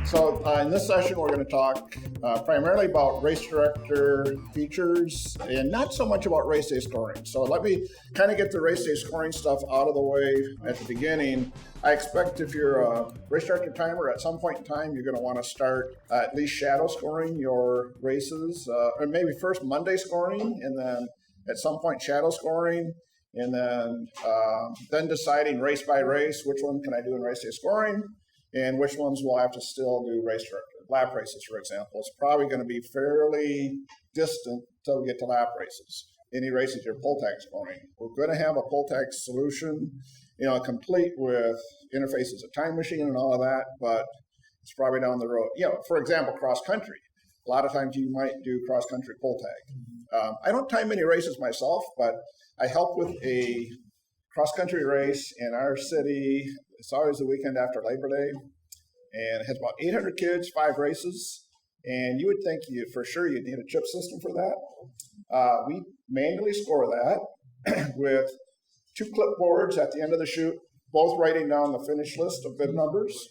So in this session, we're going to talk primarily about race director features and not so much about race day scoring. So let me kind of get the race day scoring stuff out of the way at the beginning. I expect if you're a race director timer, at some point in time, you're going to want to start at least shadow scoring your races, or maybe first Monday scoring, and then at some point shadow scoring, and then deciding race by race, which one can I do in race day scoring, and which ones will I have to still do race director. Lap races, for example, it's probably going to be fairly distant until we get to lap races. Any races you're pull tag scoring. We're going to have a pull tag solution, complete with interfaces, a time machine and all of that, but it's probably down the road. For example, cross country. A lot of times you might do cross country pull tag. I don't time many races myself, but I help with a cross country race in our city. It's always the weekend after Labor Day, and it has about 800 kids, 5 races, and you would think for sure you'd need a chip system for that. We manually score that with 2 clipboards at the end of the chute, both writing down the finish list of bib numbers.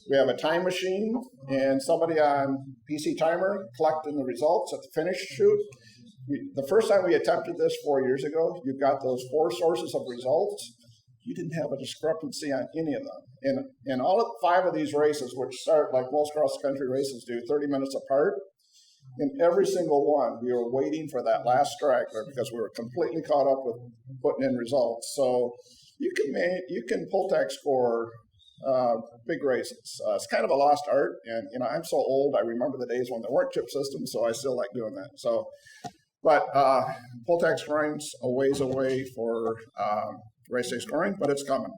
We have a time machine and somebody on PC timer collecting the results at the finish chute. The first time we attempted this 4 years ago, you got those 4 sources of results. You didn't have a discrepancy on any of them. And all 5 of these races, which start like most cross-country races do, 30 minutes apart, in every single one, we were waiting for that last straggler because we were completely caught up with putting in results. So you can pull tag score big races. It's kind of a lost art, and I'm so old, I remember the days when there weren't chip systems, so I still like doing that. But pull tag scoring's a ways away for race day scoring, but it's coming.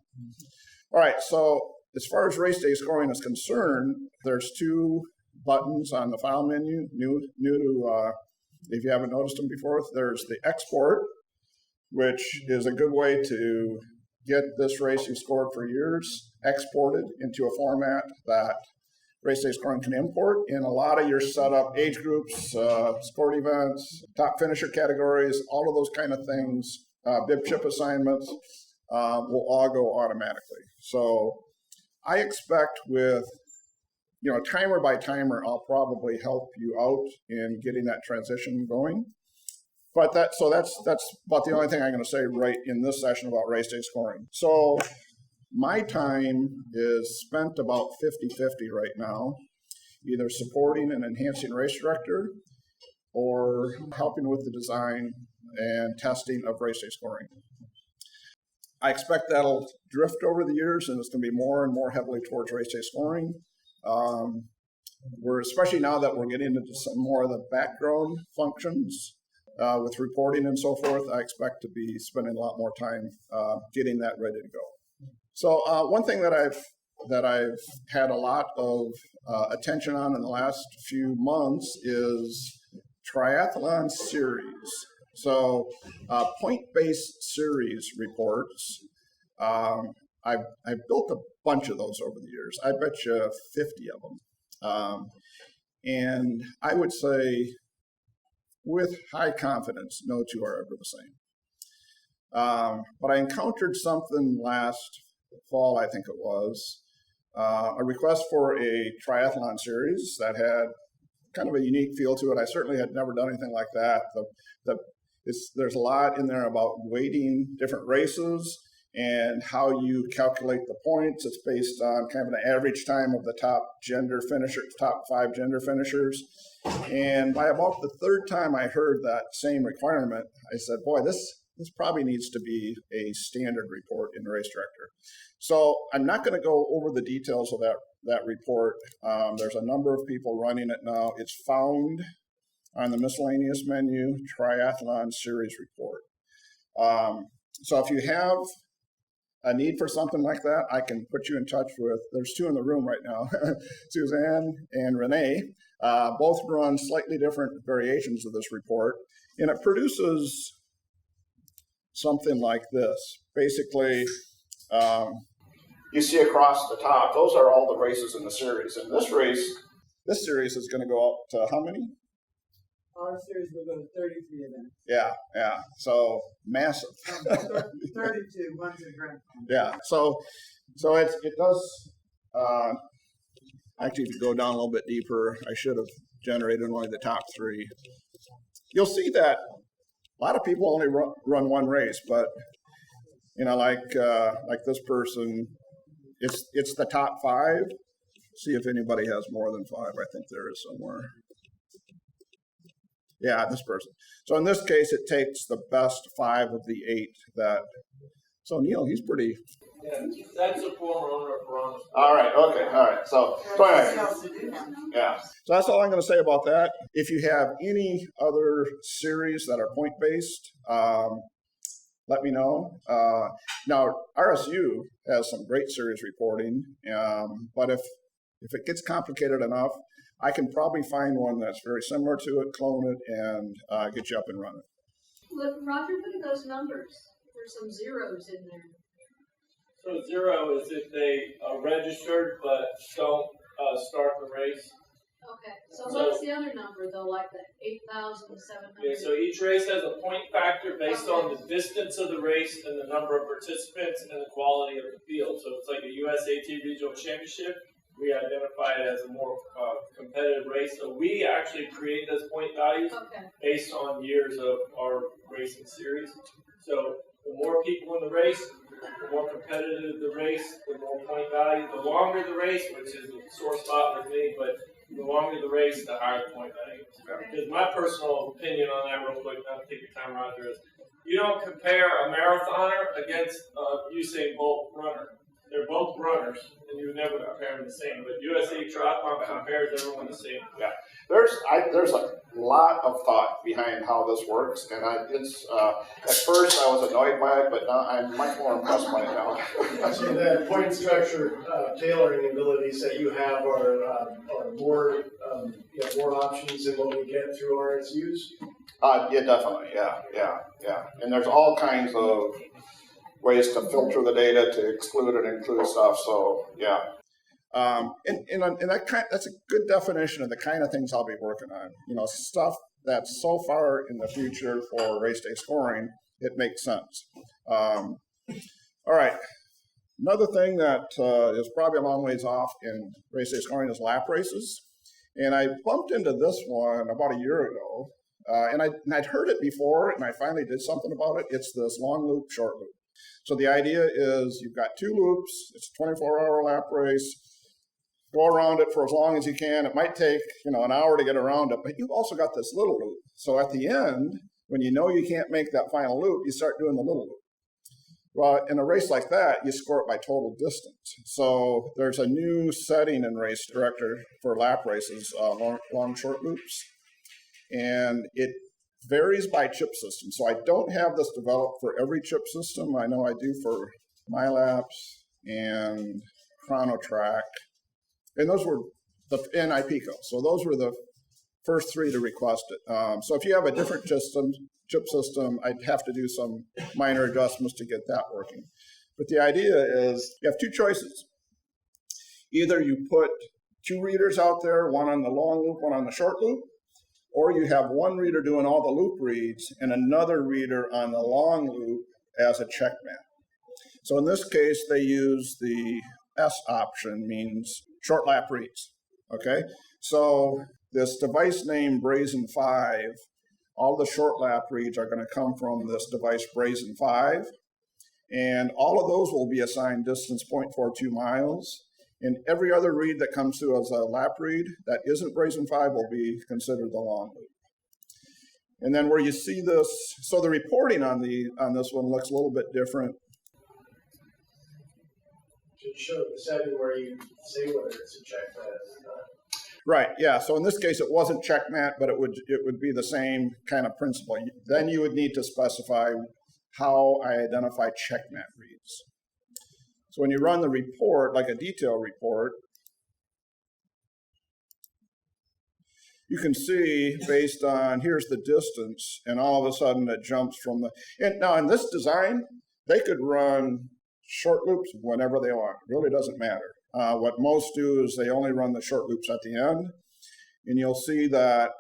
All right, so as far as race day scoring is concerned, there's 2 buttons on the file menu, new to, if you haven't noticed them before. There's the export, which is a good way to get this race you scored for years exported into a format that race day scoring can import. In a lot of your setup, age groups, sport events, top finisher categories, all of those kind of things, bib chip assignments, will all go automatically. So I expect with, timer by timer, I'll probably help you out in getting that transition going. But that's about the only thing I'm going to say right in this session about race day scoring. So my time is spent about 50-50 right now, either supporting and enhancing race director or helping with the design and testing of race day scoring. I expect that'll drift over the years, and it's going to be more and more heavily towards race day scoring. We're especially now that we're getting into some more of the background functions with reporting and so forth. I expect to be spending a lot more time getting that ready to go. So one thing that I've had a lot of attention on in the last few months is Triathlon Series. So point-based series reports, I've built a bunch of those over the years. I bet you 50 of them. And I would say with high confidence, no 2 are ever the same. But I encountered something last fall, I think it was, a request for a triathlon series that had kind of a unique feel to it. I certainly had never done anything like that. There's a lot in there about weighting different races and how you calculate the points. It's based on kind of an average time of the top 5 gender finishers. And by about the 3rd time I heard that same requirement, I said, boy, this probably needs to be a standard report in Race Director. So I'm not going to go over the details of that report. There's a number of people running it now. It's found on the miscellaneous menu, Triathlon Series report. So if you have a need for something like that, I can put you in touch with, there's 2 in the room right now, Suzanne and Renee. Both run slightly different variations of this report, and it produces something like this. Basically, you see across the top, those are all the races in the series. And this series is going to go up to how many? Our series will go to 33 events. Yeah. So massive. 32 ones in grand final. Yeah. So it does Actually, if you go down a little bit deeper, I should have generated only the top 3. You'll see that a lot of people only run one race, but like this person, it's the top 5. See if anybody has more than 5. I think there is somewhere. Yeah, this person. So in this case, it takes the best 5 of the 8 that. So Neil, he's pretty. Yeah, that's a former owner of Ron. All right. Okay. All right. So anyway, yeah. So that's all I'm going to say about that. If you have any other series that are point-based, let me know. Now, RSU has some great series reporting, but if it gets complicated enough, I can probably find one that's very similar to it, clone it, and get you up and running. Look, Roger, look at those numbers. There's some zeros in there. So 0 is if they are registered but don't start the race. Okay. So what's the other number though? Like the 8,700. Okay, so each race has a point factor based on the distance of the race and the number of participants and the quality of the field. So it's like a USAT regional championship. We identify it as a more competitive race. So we actually create those point values based on years of our racing series. So the more people in the race, the more competitive the race, the more point value. The longer the race, which is a sore spot with me, but the longer the race, the higher the point value. Because my personal opinion on that, real quick, not to take your time, Roger, is you don't compare a marathoner against a Usain Bolt runner. They're both runners, and you would never compare them the same. But USA Triathlon compares everyone the same. Yeah, there's a lot of thought behind how this works, and at first I was annoyed by it, but now I'm much more impressed by it now. So the point structure tailoring abilities that you have are more more options than what we get through RSUs. Yeah, definitely. Yeah. And there's all kinds of ways to filter the data, to exclude and include stuff. So yeah, and that's a good definition of the kind of things I'll be working on. Stuff that's so far in the future for race day scoring, it makes sense. All right. Another thing that is probably a long ways off in race day scoring is lap races, and I bumped into this one about a year ago, and I'd heard it before, and I finally did something about it. It's this long loop, short loop. So the idea is you've got 2 loops. It's a 24-hour lap race. Go around it for as long as you can. It might take, an hour to get around it, but you've also got this little loop. So at the end, when you know you can't make that final loop, you start doing the little loop. Well, in a race like that, you score it by total distance. So there's a new setting in Race Director for lap races, long short loops, and it varies by chip system. So I don't have this developed for every chip system. I know I do for MyLaps and ChronoTrack. And those were and IPICO. So those were the first 3 to request it. So if you have a different chip system, I'd have to do some minor adjustments to get that working. But the idea is you have 2 choices. Either you put 2 readers out there, one on the long loop, one on the short loop, or you have one reader doing all the loop reads and another reader on the long loop as a check map. So in this case, they use the S option, means short lap reads. Okay, so this device name Brazen 5, all the short lap reads are going to come from this device Brazen 5, and all of those will be assigned distance 0.42 miles. And every other read that comes through as a lap read that isn't Brazen 5 will be considered the long loop. And then where you see this, so the reporting on this one looks a little bit different. To show the setting where you say whether it's a check mat or not. Right, yeah. So in this case, it wasn't checkmat, but it would be the same kind of principle. Then you would need to specify how I identify checkmat reads. So when you run the report, like a detail report, you can see based on here's the distance, and all of a sudden it jumps from the. And now in this design, they could run short loops whenever they want. It really doesn't matter. What most do is they only run the short loops at the end, and you'll see that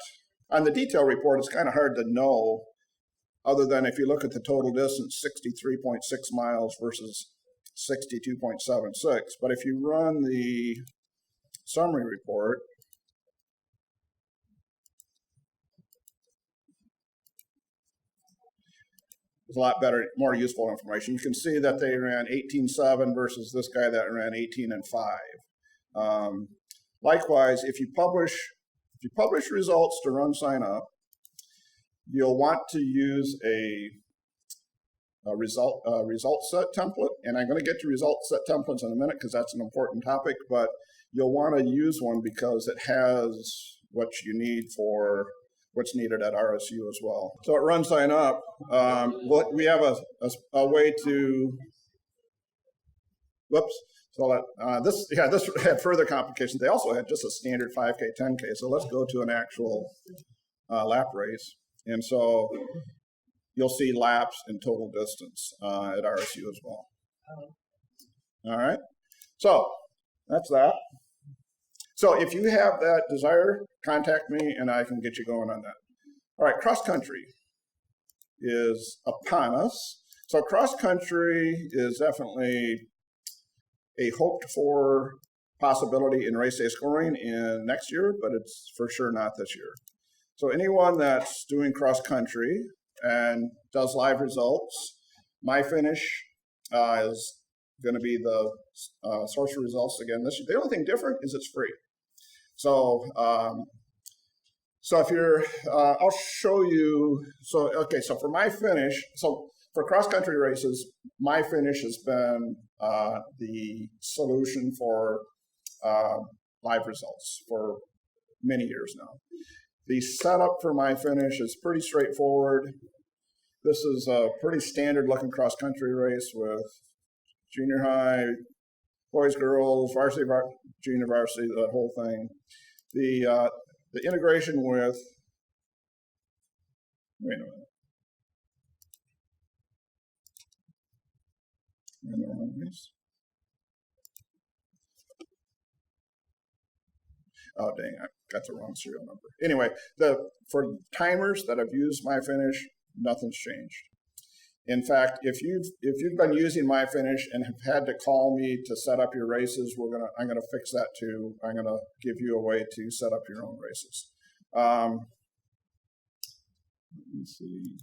on the detail report, it's kind of hard to know, other than if you look at the total distance, 63.6 miles versus 62.76. But if you run the summary report. It's a lot better, more useful information. You can see that they ran 18.7 versus this guy that ran 18.5. Likewise, if you publish results to RunSignup, you'll want to use a result set template, and I'm going to get to result set templates in a minute because that's an important topic, but you'll want to use one because it has what you need for what's needed at RSU as well. So at RunSignup, we have a way to, so this had further complications. They also had just a standard 5K, 10K, so let's go to an actual lap race. And so you'll see laps and total distance at RSU as well. All right, so that's that. So if you have that desire, contact me and I can get you going on that. All right, cross country is upon us. So cross country is definitely a hoped for possibility in race day scoring in next year, but it's for sure not this year. So anyone that's doing cross country and does live results, my finish is going to be the source of results again this year. The only thing different is it's free. So, so if you're, I'll show you. So, okay. So for my finish, so for cross country races, my finish has been the solution for live results for many years now. The setup for my finish is pretty straightforward. This is a pretty standard looking cross country race with junior high, boys, girls, varsity, junior varsity, the whole thing. The integration with, wait a minute. In the wrong race. Oh dang, I got the wrong serial number. Anyway, for timers that have used my finish, nothing's changed. In fact, if you've been using my finish and have had to call me to set up your races, I'm gonna fix that too. I'm gonna give you a way to set up your own races. Let me see.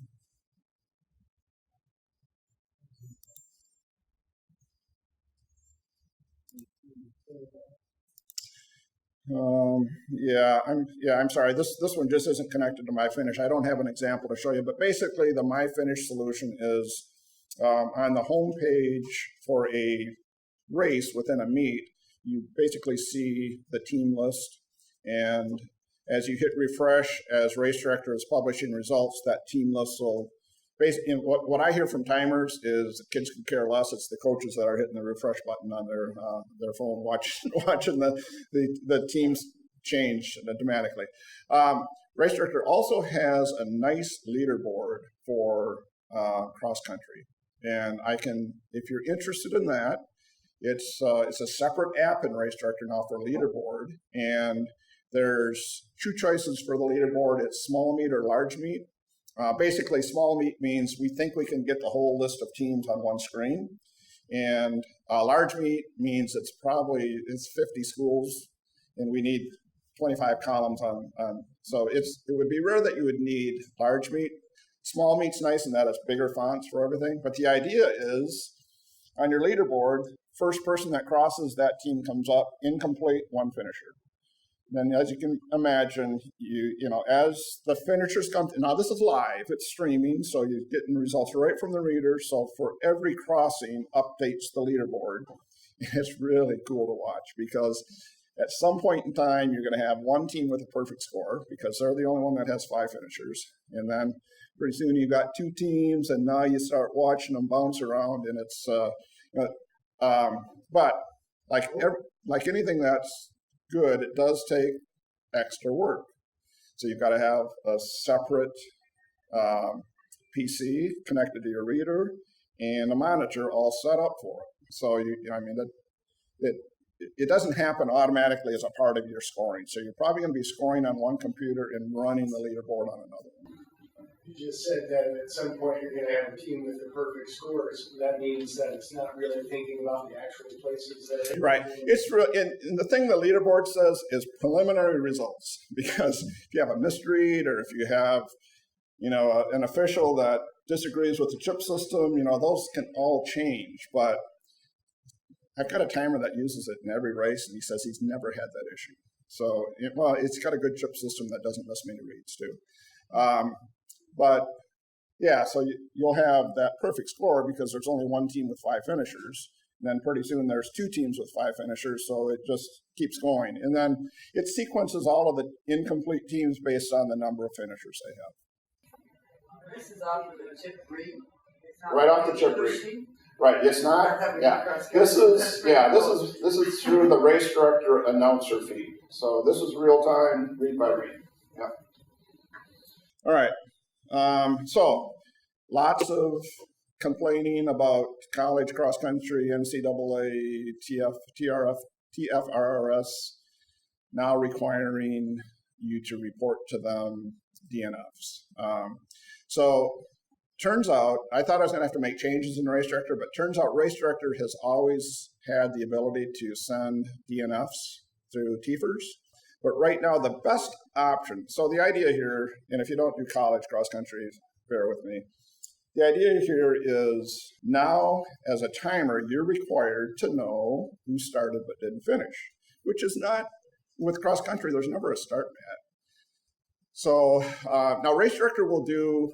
I'm sorry. This one just isn't connected to my finish. I don't have an example to show you, but basically the my finish solution is on the home page for a race within a meet. You basically see the team list, and as you hit refresh, as race director is publishing results, that team list will. Basically, what I hear from timers is the kids can care less. It's the coaches that are hitting the refresh button on their phone, watching the teams change dramatically. Race director also has a nice leaderboard for cross country, and if you're interested in that, it's a separate app in race director now for leaderboard, and there's two choices for the leaderboard. It's small meet or large meet. Basically, small meet means we think we can get the whole list of teams on one screen, and large meet means it's 50 schools, and we need 25 columns on. So it would be rare that you would need large meet. Small meet's nice in that it's bigger fonts for everything, but the idea is on your leaderboard, first person that crosses that team comes up, incomplete, one finisher. Then, as you can imagine, as the finishers come, now this is live, it's streaming, so you're getting results right from the reader. So for every crossing, updates the leaderboard. It's really cool to watch because at some point in time, you're going to have one team with a perfect score because they're the only one that has 5 finishers. And then pretty soon you've got 2 teams, and now you start watching them bounce around, and it's, but like anything that's good, it does take extra work. So you've got to have a separate PC connected to your reader and a monitor all set up for it. So it doesn't happen automatically as a part of your scoring. So you're probably going to be scoring on one computer and running the leaderboard on another one. You just said that at some point you're going to have a team with the perfect scores. That means that it's not really thinking about the actual places that. Right. It's real, and the thing the leaderboard says is preliminary results, because if you have a misread or if you have, an official that disagrees with the chip system, those can all change. But I've got a timer that uses it in every race, and he says he's never had that issue. So, it's got a good chip system that doesn't miss many reads too. But yeah, so you'll have that perfect score because there's only one team with 5 finishers. And then pretty soon there's 2 teams with 5 finishers, so it just keeps going. And then it sequences all of the incomplete teams based on the number of finishers they have. This is off of the chip read. Right off the chip read. Right, it's not. Yeah, this is through the race director announcer feed. So this is real time, read by read. Yeah. All right. So lots of complaining about college cross country, NCAA, TFRRS now requiring you to report to them DNFs. So turns out, I thought I was going to have to make changes in Race Director, but turns out Race Director has always had the ability to send DNFs through TFRRS. But right now, the best option, so the idea here, and if you don't do college cross country, bear with me. The idea here is now, as a timer, you're required to know who started but didn't finish, which is not, with cross country, there's never a start mat. So now Race Director will do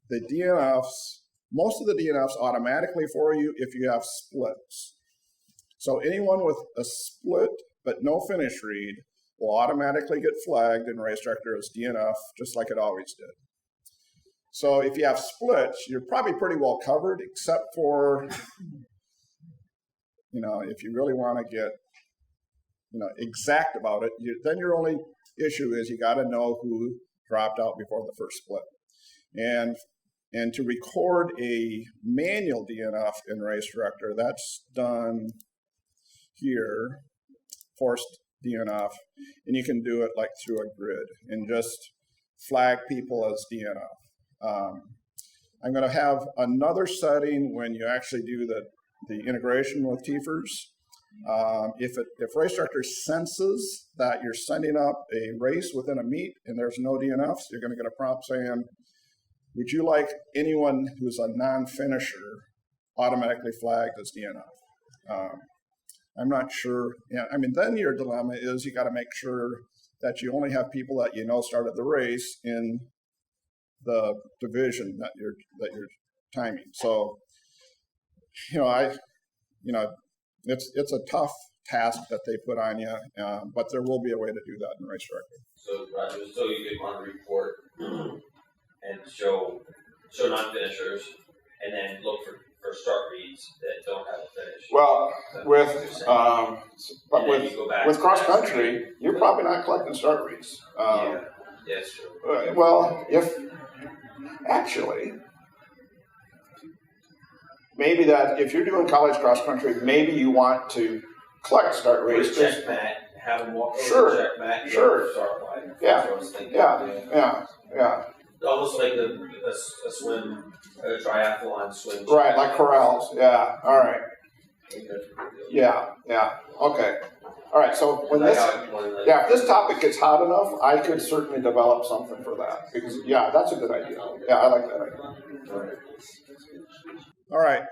the DNFs, most of the DNFs automatically for you if you have splits. So anyone with a split but no finish read will automatically get flagged in Race Director as DNF, just like it always did. So if you have splits, you're probably pretty well covered, except for, if you really want to get, exact about it, then your only issue is you got to know who dropped out before the first split. And to record a manual DNF in Race Director, that's done here, forced DNF, and you can do it like through a grid and just flag people as DNF. I'm going to have another setting when you actually do the integration with TFRRS. If Race Director senses that you're sending up a race within a meet and there's no DNFs, you're going to get a prompt saying, would you like anyone who's a non-finisher automatically flagged as DNF? I'm not sure. Yeah, then your dilemma is you got to make sure that you only have people that started the race in the division that you're timing. So, it's a tough task that they put on you, but there will be a way to do that in Race Director. So, Roger, so you could want to report and show non-finishers, and then look for start reads that don't have a finish. Well, with cross country, you're probably not collecting start reads. Yeah, that's true. Well, maybe that if you're doing college cross country, maybe you want to collect start reads. Check mat, have them walk over the check mat. Sure. Start line. Yeah. Almost like a swim, a triathlon swim. Right, like corrals. Yeah. All right. Yeah. Okay. All right. So if this topic gets hot enough, I could certainly develop something for that because that's a good idea. Yeah, I like that idea. All right.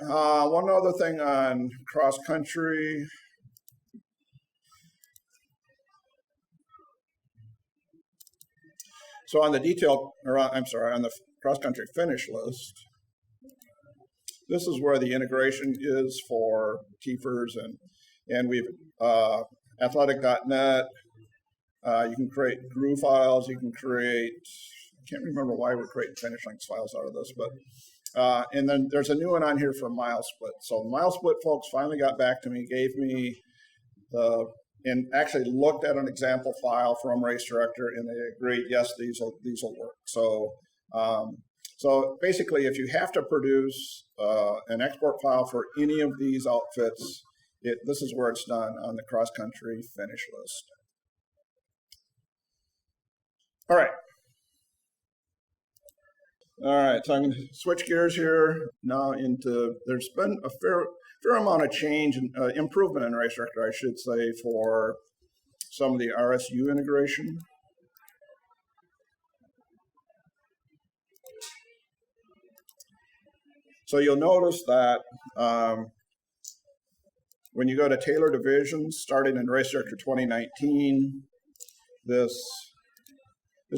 One other thing on cross country. So on the on the cross-country finish list, this is where the integration is for TFRRS, and we've athletic.net. You can create GRU files. You can create. I can't remember why we're creating finish links files out of this, but and then there's a new one on here for mile split. So mile split folks finally got back to me, gave me and actually looked at an example file from Race Director, and they agreed, yes, these will work. So basically, if you have to produce an export file for any of these outfits, this is where it's done on the cross-country finish list. All right. All right, so I'm going to switch gears here now into, there's been a fair amount of change and improvement in Race Director, I should say, for some of the RSU integration. So you'll notice that when you go to Tailor Divisions, starting in Race Director 2019, this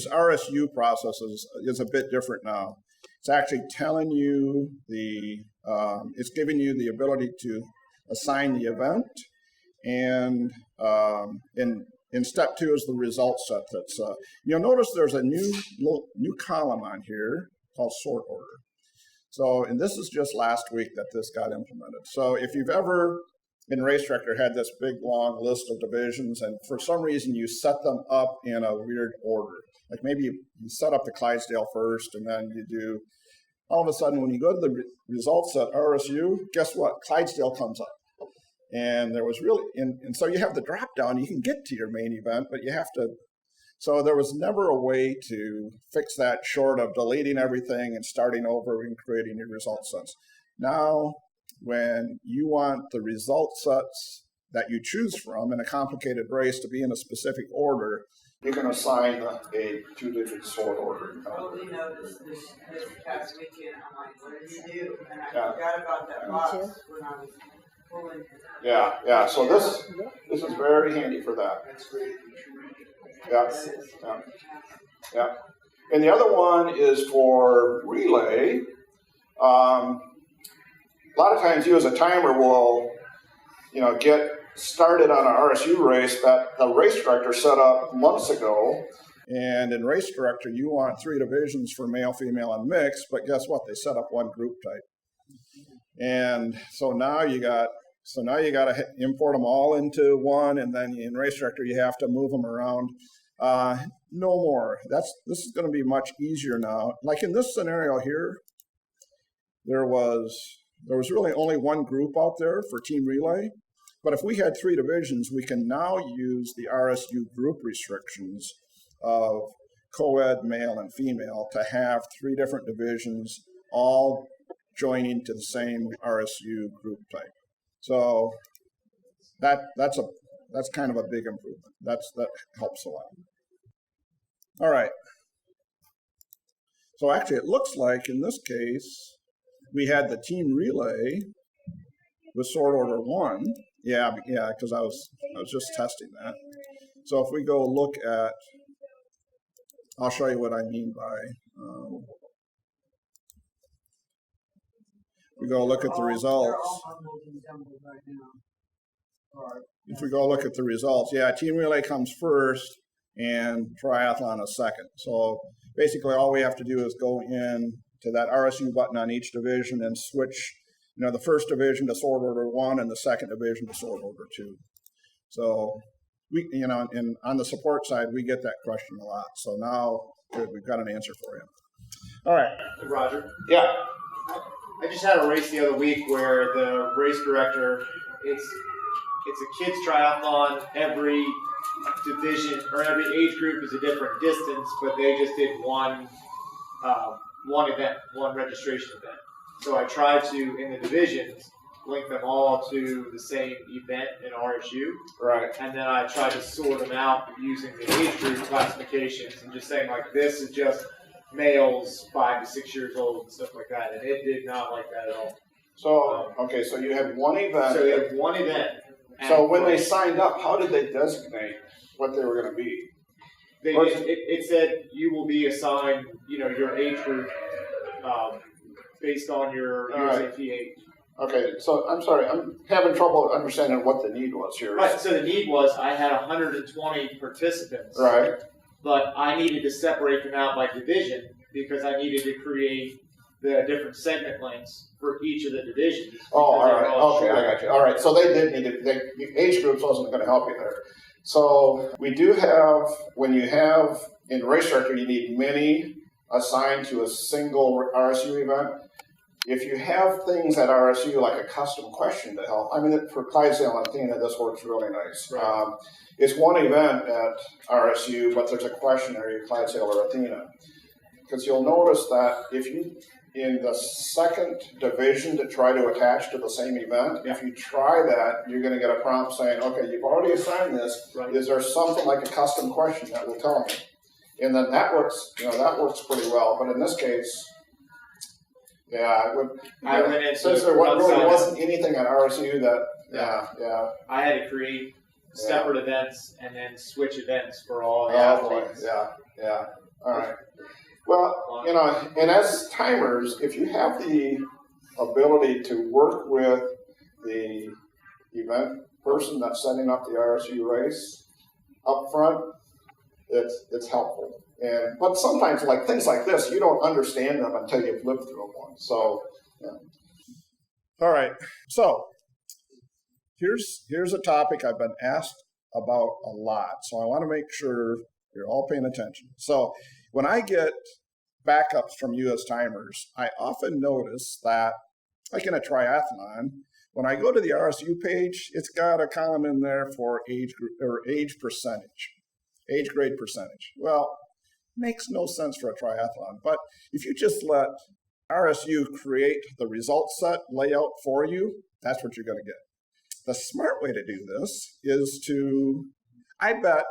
RSU process is a bit different now. It's actually telling you it's giving you the ability to assign the event, and in step 2 is the result set. That's you'll notice there's a new column on here called sort order. So, and this is just last week that this got implemented. So if you've ever in Race Director had this big long list of divisions, and for some reason you set them up in a weird order, like maybe you set up the Clydesdale first, and then you do, all of a sudden when you go to the results at RSU, guess what? Clydesdale comes up. And there was really, and so you have the drop down, you can get to your main event, but you have to, so there was never a way to fix that short of deleting everything and starting over and creating new result sets. Now, when you want the result sets that you choose from in a complicated race to be in a specific order, you can assign a 2-digit sort order. I only noticed this past weekend. I'm like, what did you do? And I forgot about that box when I was pulling. Yeah. So this is very handy for that. Yeah. And the other one is for relay. A lot of times you as a timer will, get started on an RSU race that the race director set up months ago. And in Race Director, you want 3 divisions for male, female, and mixed, but guess what? They set up one group type. And so now you got to import them all into one, and then in Race Director you have to move them around. No more. This is going to be much easier now. Like in this scenario here, there was really only one group out there for team relay. But if we had 3 divisions, we can now use the RSU group restrictions of co-ed, male, and female to have 3 different divisions all joining to the same RSU group type. So that's kind of a big improvement. That helps a lot. All right. So actually, it looks like in this case we had the team relay with sort order 1. Yeah, because I was just testing that. So if we go look at, I'll show you what I mean by. We go look at the results. If we go look at the results, team relay comes first and triathlon is second. So basically all we have to do is go in to that RSU button on each division and switch, the first division to sort order 1 and the second division to sort order 2. So we, and on the support side, we get that question a lot. So now we've got an answer for you. All right. Roger. Yeah. I just had a race the other week where the race director, it's a kids triathlon. Every division or every age group is a different distance, but they just did one event, one registration event. So I tried to, in the divisions, link them all to the same event in RSU. Right. And then I tried to sort them out using the age group classifications and just saying, like, this is just males 5 to 6 years old and stuff like that. And it did not like that at all. So, okay, so you had one event. So you had one event. So when they signed up, how did they designate what they were going to be? It said you will be assigned, your age group based on your USAT age. Okay, so I'm sorry, I'm having trouble understanding what the need was here. Right, so the need was I had 120 participants. Right. But I needed to separate them out by division because I needed to create the different segment links for each of the divisions. Oh, all right. Okay, I got you. All right, so they did need it. The age groups wasn't going to help you there. So we do have, when you have, in Race Director, you need many assigned to a single RSU event. If you have things at RSU, like a custom question to help, for Clydesdale and Athena, this works really nice. Right. It's one event at RSU, but there's a question area, Clydesdale or Athena. because you'll notice that if you, in the second division to try to attach to the same event, if you try that, you're going to get a prompt saying, okay, you've already assigned this. Right. Is there something like a custom question that will tell me? And then that works, that works pretty well. But in this case, yeah, since there really wasn't anything at RSU that, I had to create separate events and then switch events for all the athletes. Yeah. All right. Well, and as timers, if you have the ability to work with the event person that's setting up the RSU race up front, it's helpful. But sometimes, like things like this, you don't understand them until you've lived through them once. So, all right. So here's a topic I've been asked about a lot. So I want to make sure you're all paying attention. So when I get backups from you as timers, I often notice that, like in a triathlon, when I go to the RSU page, it's got a column in there for age group or age percentage, age grade percentage. Well, makes no sense for a triathlon, but if you just let RSU create the result set layout for you, that's what you're going to get. The smart way to do this is to, I bet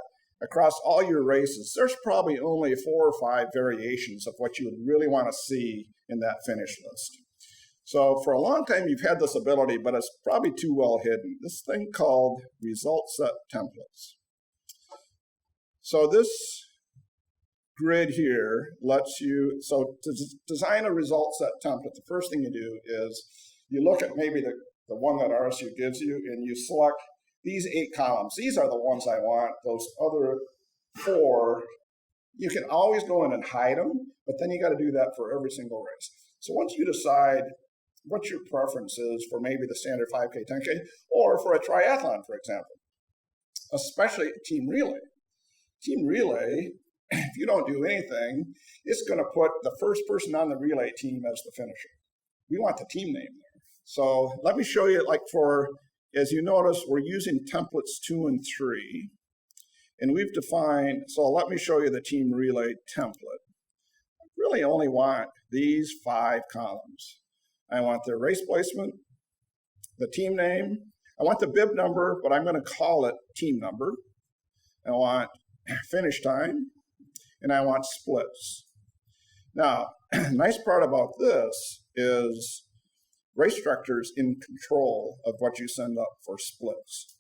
across all your races, there's probably only 4 or 5 variations of what you would really want to see in that finish list. So for a long time, you've had this ability, but it's probably too well hidden. This thing called result set templates. So this grid here lets you, so to design a result set template, the first thing you do is you look at maybe the one that RSU gives you, and you select these 8 columns. These are the ones I want. Those other 4, you can always go in and hide them, but then you got to do that for every single race. So once you decide what your preference is for maybe the standard 5K, 10K, or for a triathlon, for example, especially team relay. Team relay, if you don't do anything, it's going to put the first person on the relay team as the finisher. We want the team name there. So let me show you, like as you notice, we're using templates 2 and 3. And we've defined, so let me show you the team relay template. I really only want these 5 columns. I want their race placement, the team name. I want the bib number, but I'm going to call it team number. I want finish time, and I want splits. Now, nice part about this is race director's in control of what you send up for splits.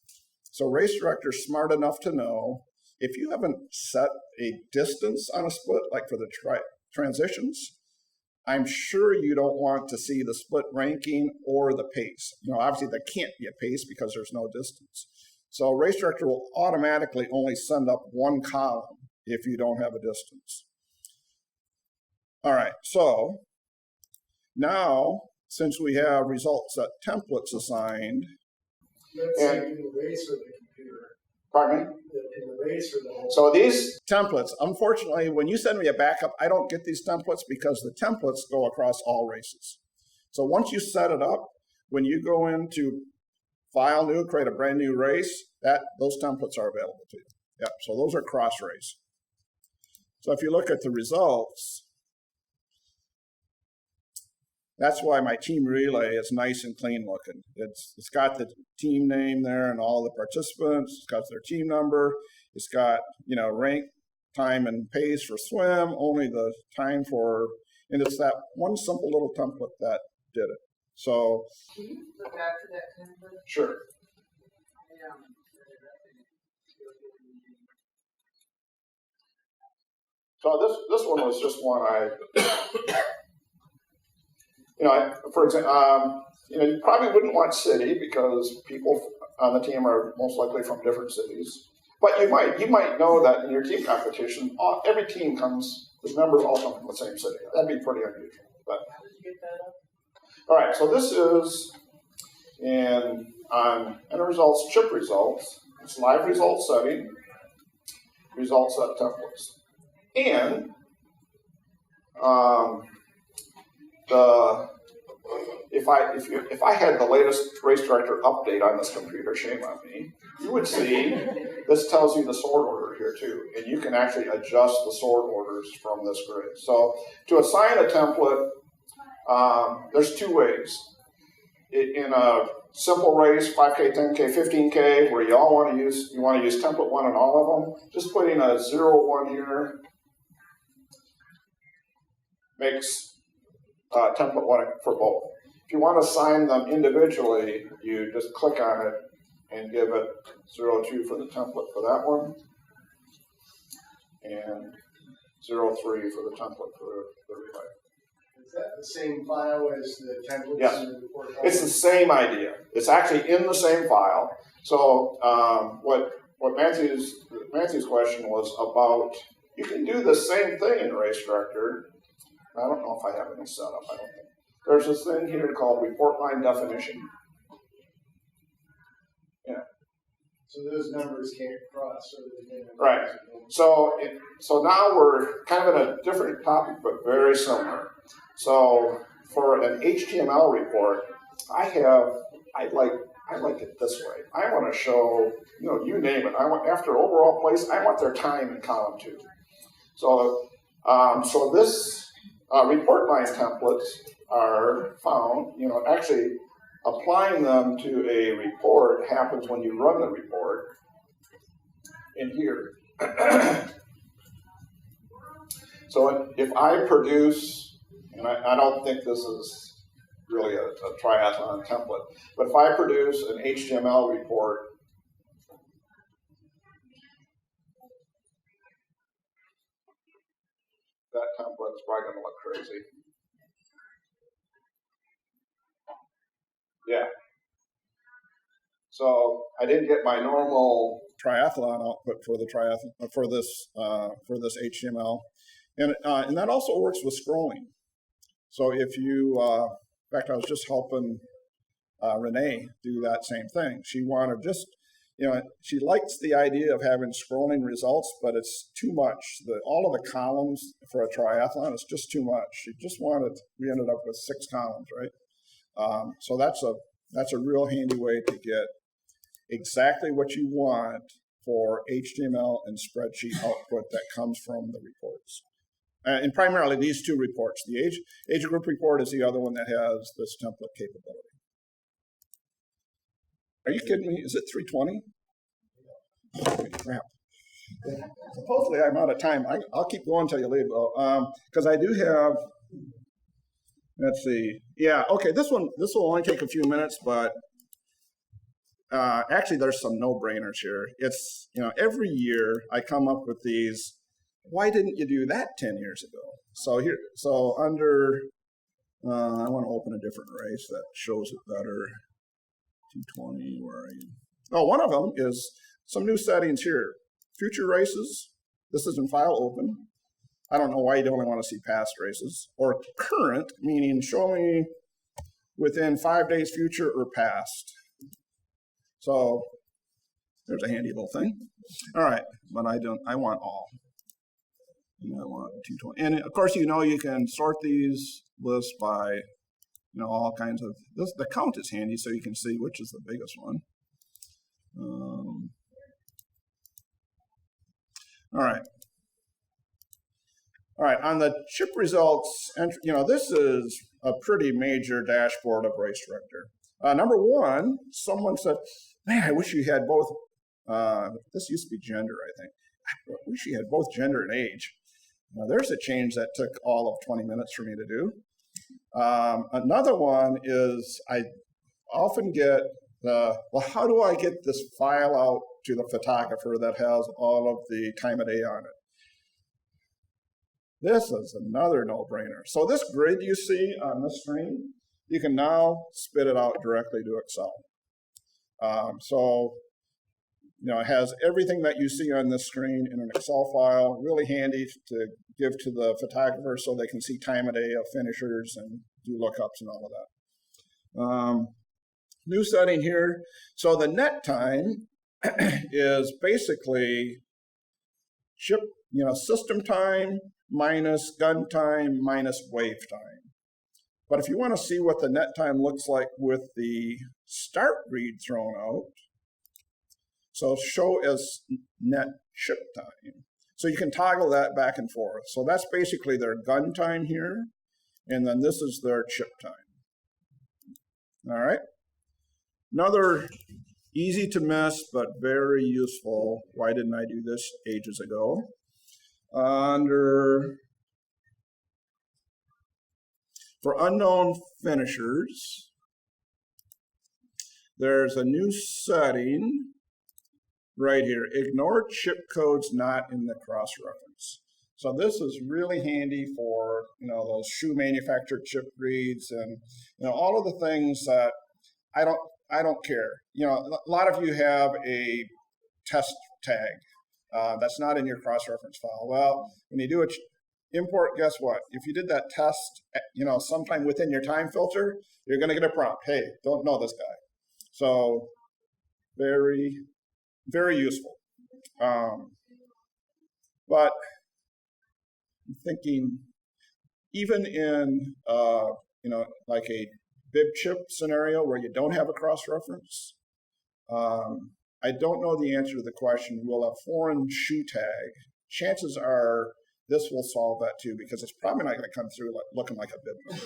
So race director's smart enough to know if you haven't set a distance on a split, like for the transitions, I'm sure you don't want to see the split ranking or the pace. Obviously there can't be a pace because there's no distance. So race director will automatically only send up 1 column if you don't have a distance. All right, so now, since we have result set templates assigned. Let's say in the race or the computer. Pardon me? In the race or the whole. So these templates, unfortunately, when you send me a backup, I don't get these templates because the templates go across all races. So once you set it up, when you go into File New, create a brand new race, those templates are available to you. Yep, so those are cross race. So if you look at the results, that's why my team relay is nice and clean looking. It's got the team name there and all the participants. It's got their team number. It's got, rank, time, and pace for swim, only the time for, and it's that one simple little template that did it. So. Can you go back to that template? Sure. So this one was just one for example, you probably wouldn't want city because people on the team are most likely from different cities. But you might know that in your team competition, every team the members all come from the same city. That'd be pretty unusual. But how did you get that up? All right, so this is on enter results, chip results. It's live result setting, result set templates. And if I had the latest race director update on this computer, shame on me, you would see this tells you the sort order here too, and you can actually adjust the sort orders from this grid. So to assign a template, there's two ways. In a simple race, 5K, 10K, 15K, where you want to use template 1 on all of them, just putting a 0, 1 here makes template 1 for both. If you want to assign them individually, you just click on it and give it 0, 2 for the template for that one, and 0, 3 for the template for the relay. Is that the same file as the templates? Yes. in the report? It's the same idea. It's actually in the same file. So what Matthew's question was about, you can do the same thing in Race Director. I don't know if I have any set up. I don't think. There's this thing here called report line definition. Yeah. So those numbers can't cross. Right. So now we're kind of in a different topic, but very similar. So for an HTML report, I like it this way. I want to show, you name it. I want, after overall place, I want their time in column 2. So this report line templates are found, actually applying them to a report happens when you run the report in here. So if I produce, and I don't think this is really a triathlon template, but if I produce an HTML report, that template is probably going to look crazy. Yeah. So I didn't get my normal triathlon output for the triathlon for this HTML, and that also works with scrolling. So if you, in fact, I was just helping Renee do that same thing. She wanted she likes the idea of having scrolling results, but it's too much. All of the columns for a triathlon is just too much. She just we ended up with 6 columns, right? So that's a real handy way to get exactly what you want for HTML and spreadsheet output that comes from the reports. And primarily these 2 reports. The age group report is the other one that has this template capability. Are you kidding me? Is it 3:20? Holy crap. Supposedly I'm out of time. I'll keep going until you leave, though. Because I do have, let's see. Yeah, okay, this will only take a few minutes, but actually there's some no-brainers here. It's, every year I come up with these, why didn't you do that 10 years ago? So under, I want to open a different race that shows it better. 220, where are you? Oh, one of them is some new settings here. Future races, this is in file open. I don't know why you only want to see past races. Or current, meaning show me within 5 days future or past. So there's a handy little thing. All right, but I want all. And I want 220. And of course, you can sort these lists by, all kinds of, the count is handy so you can see which is the biggest one. All right, on the chip results, this is a pretty major dashboard of Race Director. Number 1, someone said, man, I wish you had both, this used to be gender, I think. I wish you had both gender and age. Now, there's a change that took all of 20 minutes for me to do. Another one is I often get how do I get this file out to the photographer that has all of the time of day on it? This is another no-brainer. So this grid you see on this screen, you can now spit it out directly to Excel. It has everything that you see on this screen in an Excel file, really handy to give to the photographer so they can see time of day of finishers and do lookups and all of that. New setting here. So the net time is basically system time minus gun time minus wave time. But if you want to see what the net time looks like with the start read thrown out, so show as net chip time. So you can toggle that back and forth. So that's basically their gun time here, and then this is their chip time. All right. Another easy to miss, but very useful. Why didn't I do this ages ago? For unknown finishers, there's a new setting right here. Ignore chip codes not in the cross-reference. So this is really handy for, those shoe manufacturer chip reads and, all of the things that I don't care. A lot of you have a test tag that's not in your cross-reference file. Well, when you do it, import, guess what? If you did that test, sometime within your time filter, you're going to get a prompt. Hey, don't know this guy. So very, very useful. But I'm thinking, even in like a bib chip scenario where you don't have a cross-reference, I don't know the answer to the question, will a foreign shoe tag? Chances are this will solve that too, because it's probably not going to come through looking like a bib number.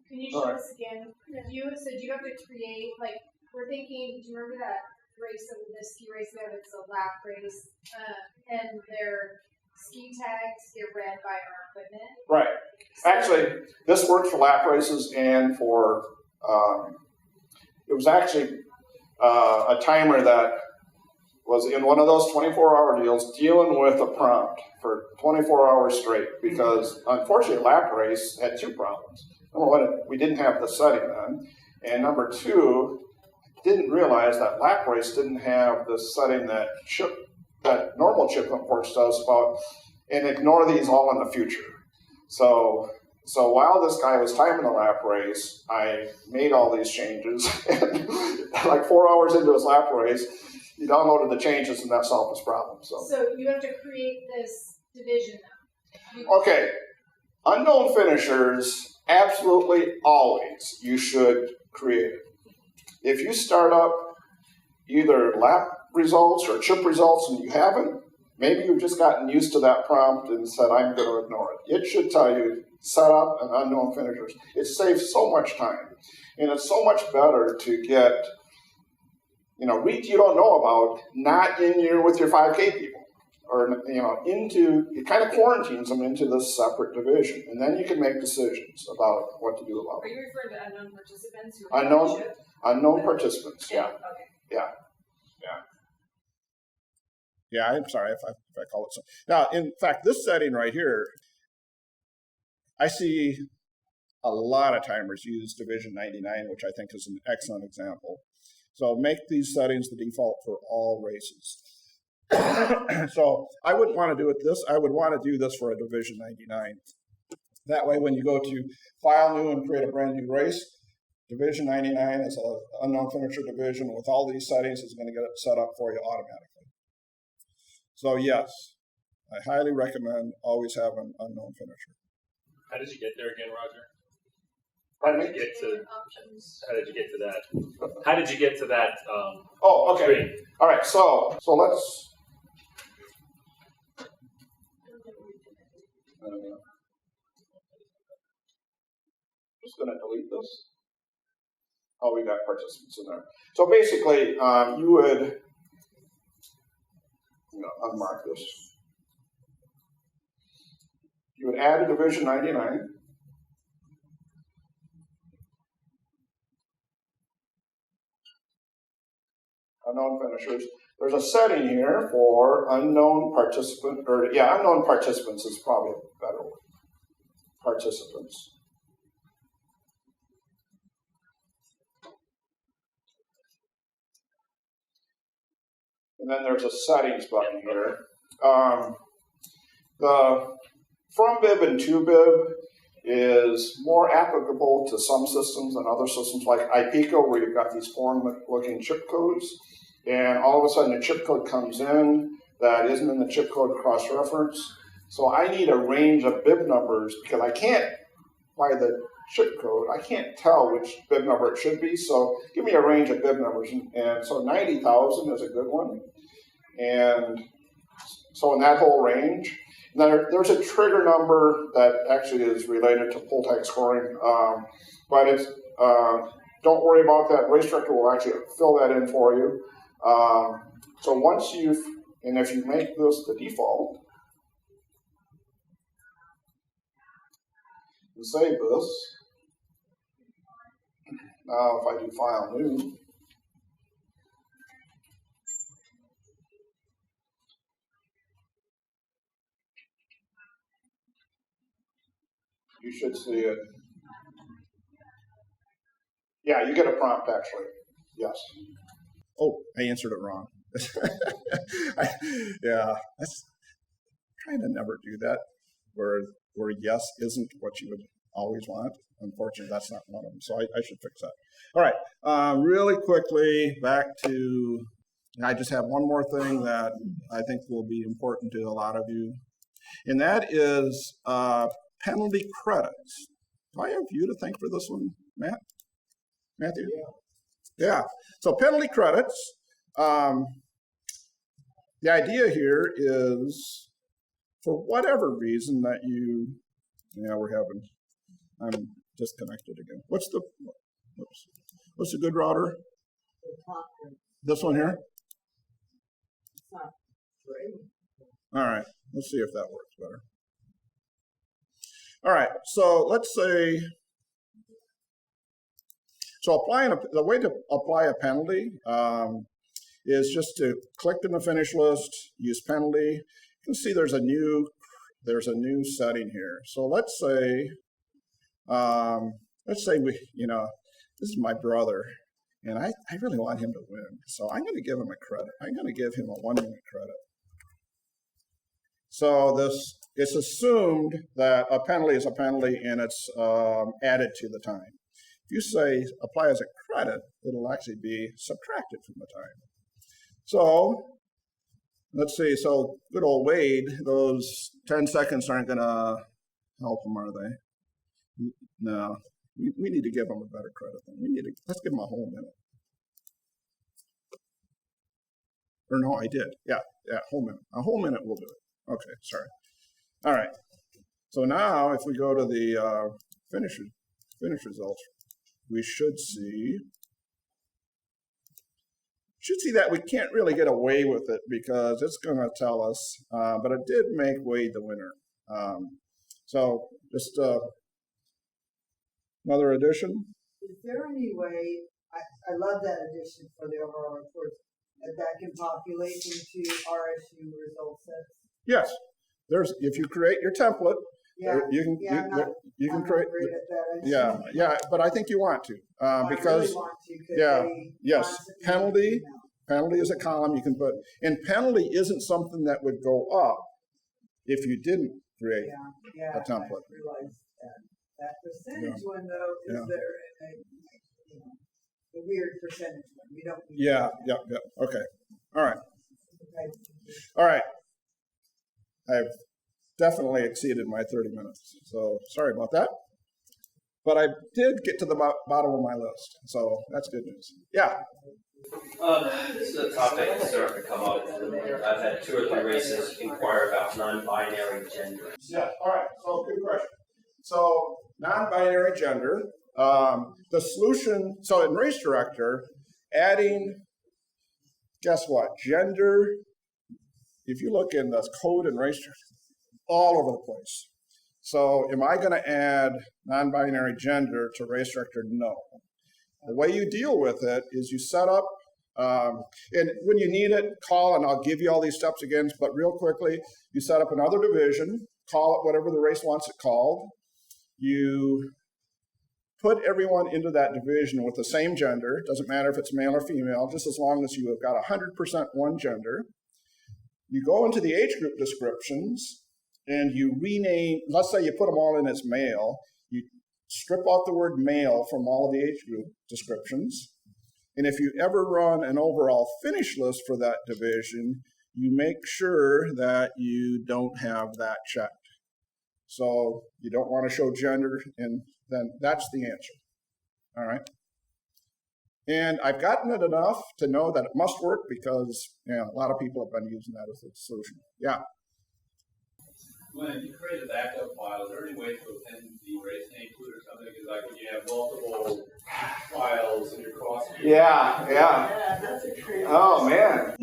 Can you show us again? Do you have to create, we're thinking, do you remember that race, the ski race we have, it's a lap race, and their ski tags get read by our equipment? Right. Actually, this works for lap races and for, it was actually a timer that was in one of those 24-hour deals dealing with a prompt for 24 hours straight, because unfortunately lap race had two problems. Number one, we didn't have the setting on, and number two, didn't realize that lap race didn't have the setting that normal chip imports does about, and ignore these all in the future. So while this guy was timing the lap race, I made all these changes, and like 4 hours into his lap race, he downloaded the changes, and that solved his problem. So you have to create this division now. Okay, unknown finishers, absolutely always you should create it. If you start up either lap results or chip results and you haven't, maybe you've just gotten used to that prompt and said, I'm going to ignore it. It should tell you, set up an unknown finishers. It saves so much time. And it's so much better to get, reads you don't know about, not in with your 5K people. Or, it kind of quarantines them into this separate division. And then you can make decisions about what to do about Are it. you referring to unknown participants? Unknown participants, yeah. Okay. Yeah, I'm sorry if I call it so. Now, in fact, this setting right here, I see a lot of timers use Division 99, which I think is an excellent example. So make these settings the default for all races. So I wouldn't want to do it this. I would want to do this for a Division 99. That way, when you go to File New and create a brand new race, Division 99 is an unknown finisher division with all these settings is going to get it set up for you automatically. So yes, I highly recommend always have an unknown finisher. How did you get there again, Roger? Pardon me? How did you get to that? How did you get to that? Okay. Screen? All right. So let's. Just going to delete this. Oh, we got participants in there. So basically, you would unmark this. You would add a Division 99. Unknown finishers. There's a setting here for unknown participant, unknown participants is probably a better word. Participants. And then there's a settings button here. The from bib and to bib is more applicable to some systems than other systems like iPico, where you've got these foreign-looking chip codes, and all of a sudden a chip code comes in that isn't in the chip code cross-reference. So I need a range of bib numbers because I can't, by the should code. I can't tell which bib number it should be, so give me a range of bib numbers. And so 90,000 is a good one. And so in that whole range, there's a trigger number that actually is related to pull tag scoring, but it's don't worry about that. Race director will actually fill that in for you. So once and if you make this the default, and save this. Now if I do file new, you should see it. Yeah, you get a prompt actually. Yes. Oh, I answered it wrong. Yeah, that's trying to never do that. Where yes isn't what you would always want. Unfortunately, that's not one of them. So I should fix that. All right, really quickly back to. I just have one more thing that I think will be important to a lot of you, and that is penalty credits. Do I have you to thank for this one, Matthew? Yeah. So penalty credits. The idea here is, for whatever reason that I'm disconnected again. What's the good router? This one here? All right, let's see if that works better. All right, so let's say, the way to apply a penalty is just to click in the finish list, use penalty. You can see there's a new setting here. So let's say this is my brother, and I really want him to win. So I'm going to give him a credit. I'm going to give him a 1 minute credit. So it's assumed that a penalty is a penalty, and it's added to the time. If you say apply as a credit, it'll actually be subtracted from the time. So let's see, so good old Wade, those 10 seconds aren't going to help him, are they? No, we need to give him a better credit. Let's give him a whole minute. Or no, I did. Yeah, whole minute. A whole minute will do it. Okay, sorry. All right. So now if we go to the finish results, we should see that we can't really get away with it because it's going to tell us, but it did make Wade the winner. So just another addition. Is there any way, I love that addition for the overall report, that can populate into RSU result sets? Yes. If you create your template, you can create. Yeah, but I think you want to because I really want to, penalty is a column you can put, and penalty isn't something that would go up if you didn't create a template. I realized that percentage one though is there a weird percentage one. We don't need Yeah. Okay. All right. I've definitely exceeded my 30 minutes, so sorry about that. But I did get to the bottom of my list, so that's good news. Yeah. This is a topic that's starting to come up. I've had 2 or 3 races inquire about non-binary gender. Yeah. All right. So good question. So non-binary gender. The solution. So in Race Director, adding. Guess what? Gender. If you look in the code and Race Director, all over the place. So am I going to add non-binary gender to Race Director? No. The way you deal with it is you set up, and when you need it, call, and I'll give you all these steps again, but real quickly, you set up another division, call it whatever the race wants it called. You put everyone into that division with the same gender. It doesn't matter if it's male or female, just as long as you have got 100% one gender. You go into the age group descriptions, and you rename, let's say you put them all in as male, you strip out the word male from all of the age group descriptions, and if you ever run an overall finish list for that division, you make sure that you don't have that checked. So you don't want to show gender in then that's the answer. All right. And I've gotten it enough to know that it must work because a lot of people have been using that as a solution. Yeah. When you create a backup file, is there any way to append the race name to it or something? Because like when you have multiple files and you're crossing. Yeah. Yeah, that's a crazy. Oh man.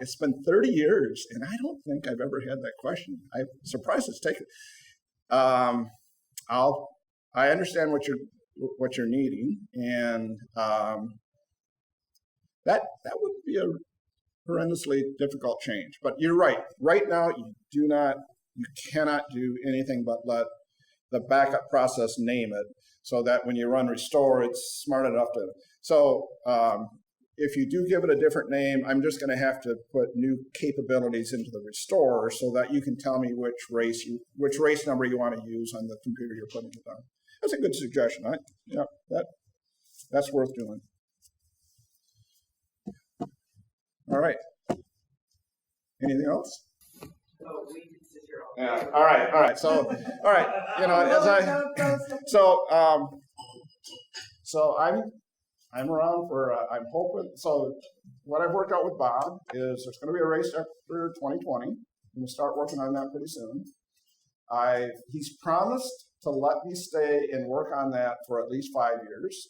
It's been 30 years and I don't think I've ever had that question. I'm surprised it's taken. I understand what you're needing, and that would be a horrendously difficult change. But you're right. Right now, you cannot do anything but let the backup process name it, so that when you run restore, it's smart enough to. So if you do give it a different name, I'm just going to have to put new capabilities into the restore so that you can tell me which race number you want to use on the computer you're putting it on. That's a good suggestion. That's worth doing. All right. Anything else? Oh, we can sit here all Yeah. All right. So, all right. So I'm around for. I'm hoping. So, what I've worked out with Bob is there's going to be a race after 2020. I'm going to start working on that pretty soon. He's promised to let me stay and work on that for at least 5 years.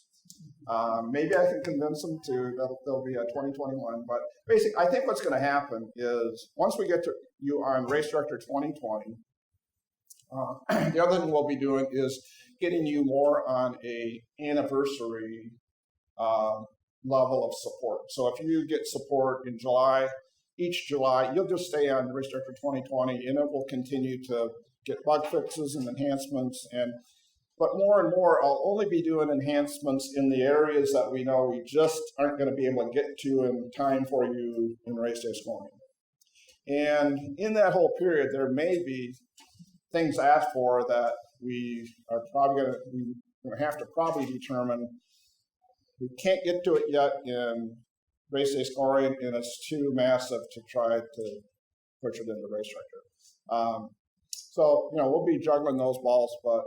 Maybe I can convince him that there'll be a 2021. But basically, I think what's going to happen is once we get to you on Race Director 2020, the other thing we'll be doing is getting you more on a anniversary level of support. So if you get support in July, each July, you'll just stay on Race Director 2020, and it will continue to get bug fixes and enhancements. But more and more, I'll only be doing enhancements in the areas that we know we just aren't going to be able to get to in time for you in race day scoring. And in that whole period, there may be things asked for that we are probably going to have to probably determine. We can't get to it yet in race day scoring, and it's too massive to try to push it into race director. So we'll be juggling those balls, but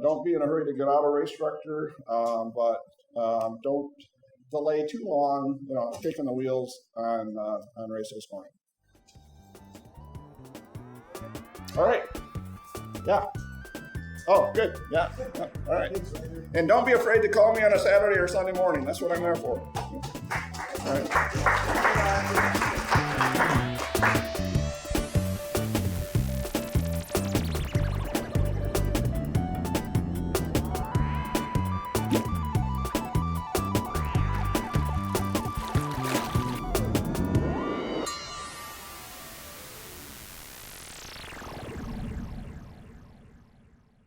don't be in a hurry to get out of race director, but don't delay too long, kicking the wheels on race day scoring. All right. Yeah. Oh, good. Yeah. All right. And don't be afraid to call me on a Saturday or Sunday morning. That's what I'm there for. All right.